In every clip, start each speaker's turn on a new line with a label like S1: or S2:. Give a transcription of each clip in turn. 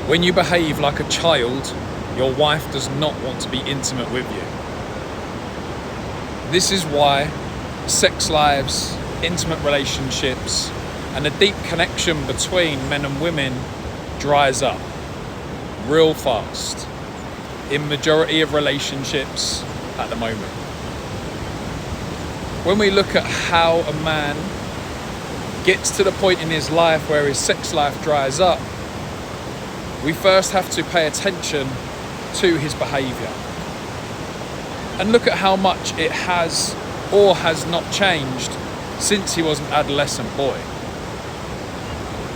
S1: When you behave like a child, your wife does not want to be intimate with you. This is why sex lives, intimate relationships, and the deep connection between men and women dries up real fast in majority of relationships at the moment. When we look at how a man gets to the point in his life where his sex life dries up, we first have to pay attention to his behaviour and look at how much it has or has not changed since he was an adolescent boy.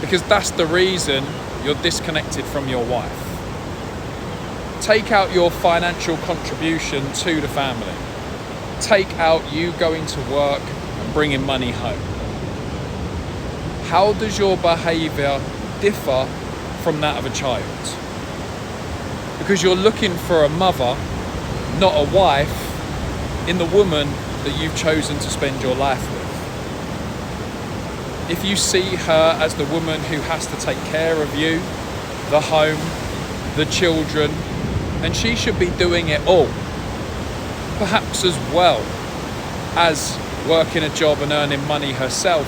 S1: Because that's the reason you're disconnected from your wife. Take out your financial contribution to the family. Take out you going to work and bringing money home. How does your behaviour differ from that of a child? Because you're looking for a mother, not a wife, in the woman that you've chosen to spend your life with. If you see her as the woman who has to take care of you, the home, the children, then she should be doing it all. Perhaps as well as working a job and earning money herself,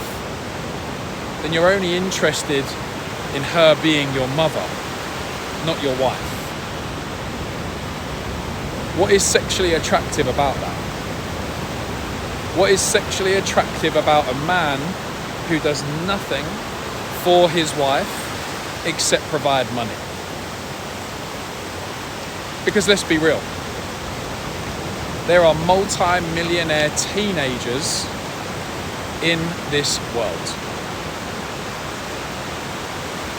S1: then you're only interested in her being your mother, not your wife. What is sexually attractive about that? What is sexually attractive about a man who does nothing for his wife except provide money? Because let's be real, there are multi-millionaire teenagers in this world.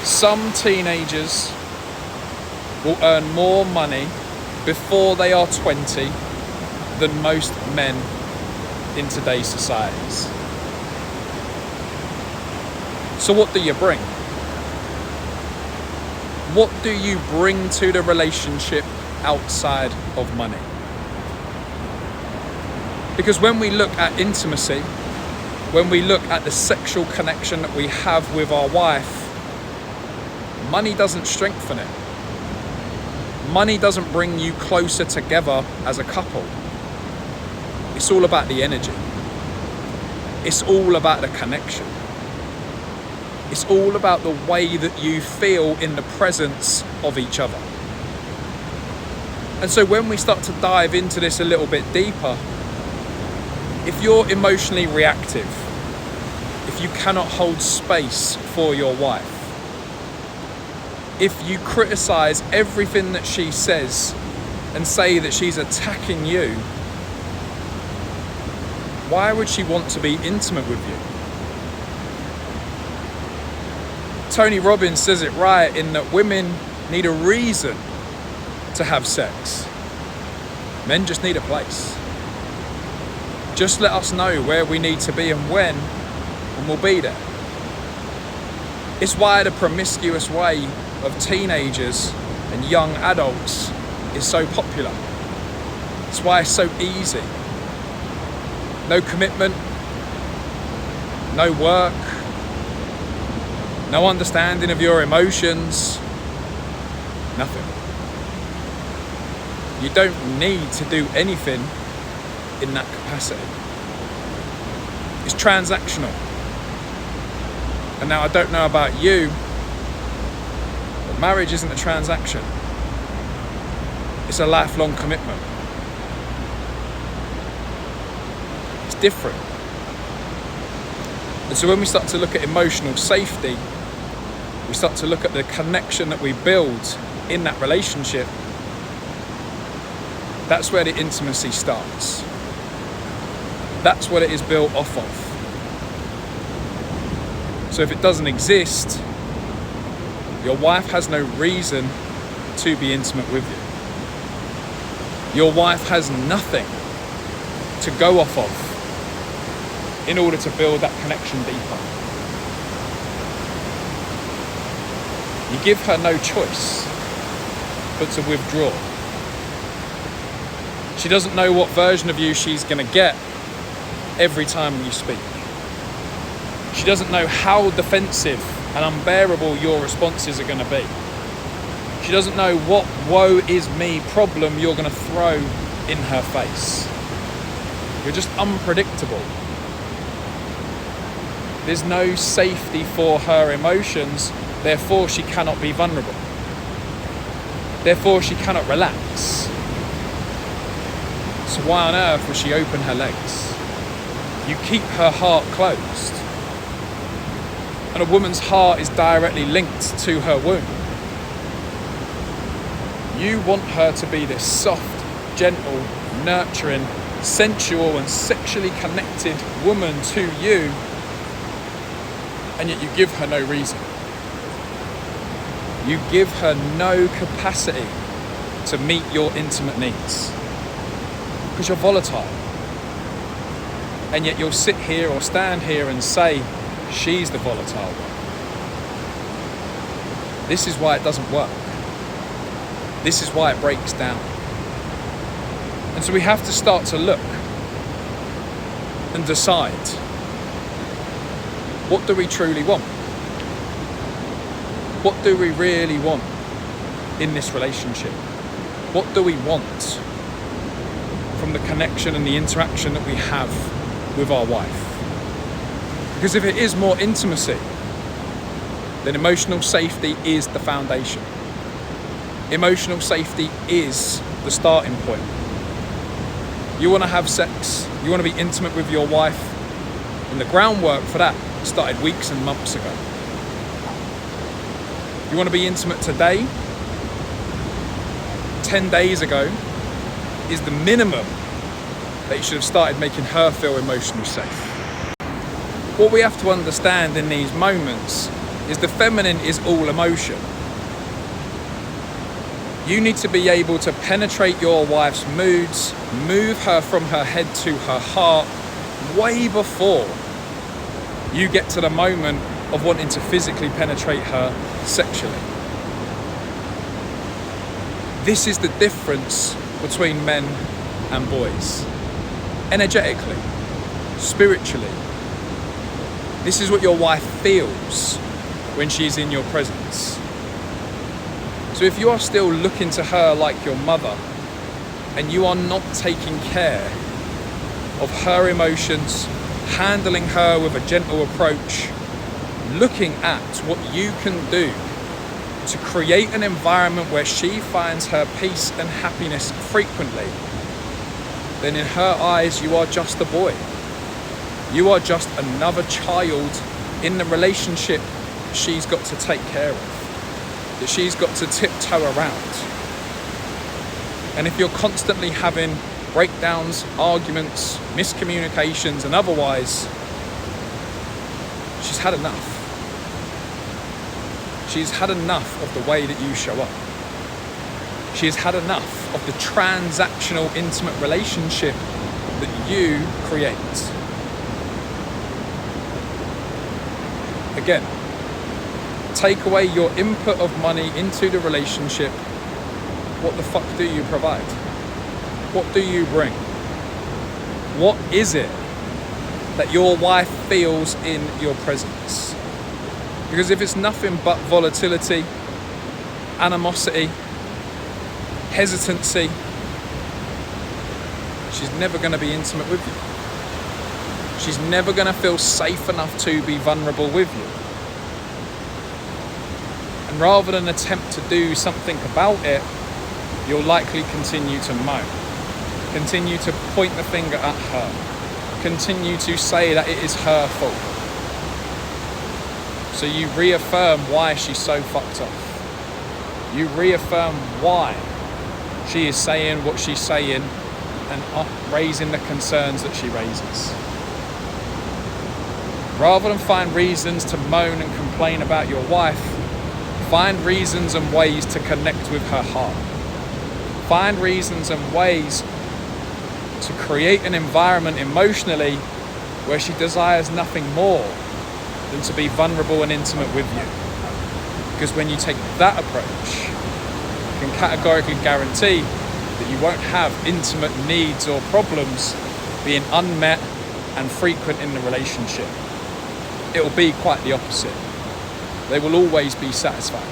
S1: Some teenagers will earn more money before they are 20 than most men in today's societies. So what do you bring? What do you bring to the relationship outside of money? Because when we look at intimacy, when we look at the sexual connection that we have with our wife, money doesn't strengthen it. Money doesn't bring you closer together as a couple. It's all about the energy. It's all about the connection. It's all about the way that you feel in the presence of each other. And so when we start to dive into this a little bit deeper, if you're emotionally reactive, if you cannot hold space for your wife, if you criticize everything that she says and say that she's attacking you, why would she want to be intimate with you? Tony Robbins says it right in that women need a reason to have sex. Men just need a place. Just let us know where we need to be and when, and we'll be there. It's why the promiscuous way of teenagers and young adults is so popular. It's why it's so easy. No commitment, no work, no understanding of your emotions, nothing. You don't need to do anything in that capacity. It's transactional. And now I don't know about you, but marriage isn't a transaction. It's a lifelong commitment. It's different. And so when we start to look at emotional safety, we start to look at the connection that we build in that relationship, that's where the intimacy starts. That's what it is built off of. So if it doesn't exist, your wife has no reason to be intimate with you. Your wife has nothing to go off of in order to build that connection deeper. You give her no choice but to withdraw. She doesn't know what version of you she's going to get every time you speak. She doesn't know how defensive and unbearable your responses are going to be. She doesn't know what woe is me problem you're going to throw in her face. You're just unpredictable. There's no safety for her emotions, therefore she cannot be vulnerable. Therefore she cannot relax. So why on earth would she open her legs? You keep her heart closed. And a woman's heart is directly linked to her womb. You want her to be this soft, gentle, nurturing, sensual and sexually connected woman to you, and yet you give her no reason. You give her no capacity to meet your intimate needs because you're volatile. And yet you'll sit here or stand here and say she's the volatile one. This is why it doesn't work. This is why it breaks down. And so we have to start to look and decide, what do we truly want? What do we really want in this relationship? What do we want from the connection and the interaction that we have with our wife? Because if it is more intimacy, then emotional safety is the foundation. Emotional safety is the starting point. You want to have sex, you want to be intimate with your wife, and the groundwork for that started weeks and months ago. You want to be intimate today, 10 days ago is the minimum that you should have started making her feel emotionally safe. What we have to understand in these moments is the feminine is all emotion. You need to be able to penetrate your wife's moods, move her from her head to her heart way before you get to the moment of wanting to physically penetrate her sexually. This is the difference between men and boys. Energetically, spiritually. This is what your wife feels when she's in your presence. So if you are still looking to her like your mother and you are not taking care of her emotions, handling her with a gentle approach, looking at what you can do to create an environment where she finds her peace and happiness frequently, then in her eyes you are just a boy. You are just another child in the relationship she's got to take care of, that she's got to tiptoe around. And if you're constantly having breakdowns, arguments, miscommunications and otherwise, she's had enough. She's had enough of the way that you show up. She has had enough of the transactional, intimate relationship that you create. Again, take away your input of money into the relationship. What the fuck do you provide? What do you bring? What is it that your wife feels in your presence? Because if it's nothing but volatility, animosity, hesitancy, she's never going to be intimate with you. She's never going to feel safe enough to be vulnerable with you. And rather than attempt to do something about it, you'll likely continue to moan, continue to point the finger at her, continue to say that it is her fault. So you reaffirm why she's so fucked up. You reaffirm why she is saying what she's saying and raising the concerns that she raises. Rather than find reasons to moan and complain about your wife, find reasons and ways to connect with her heart. Find reasons and ways to create an environment emotionally where she desires nothing more than to be vulnerable and intimate with you. Because when you take that approach, I can categorically guarantee that you won't have intimate needs or problems being unmet and frequent in the relationship. It will be quite the opposite. They will always be satisfied.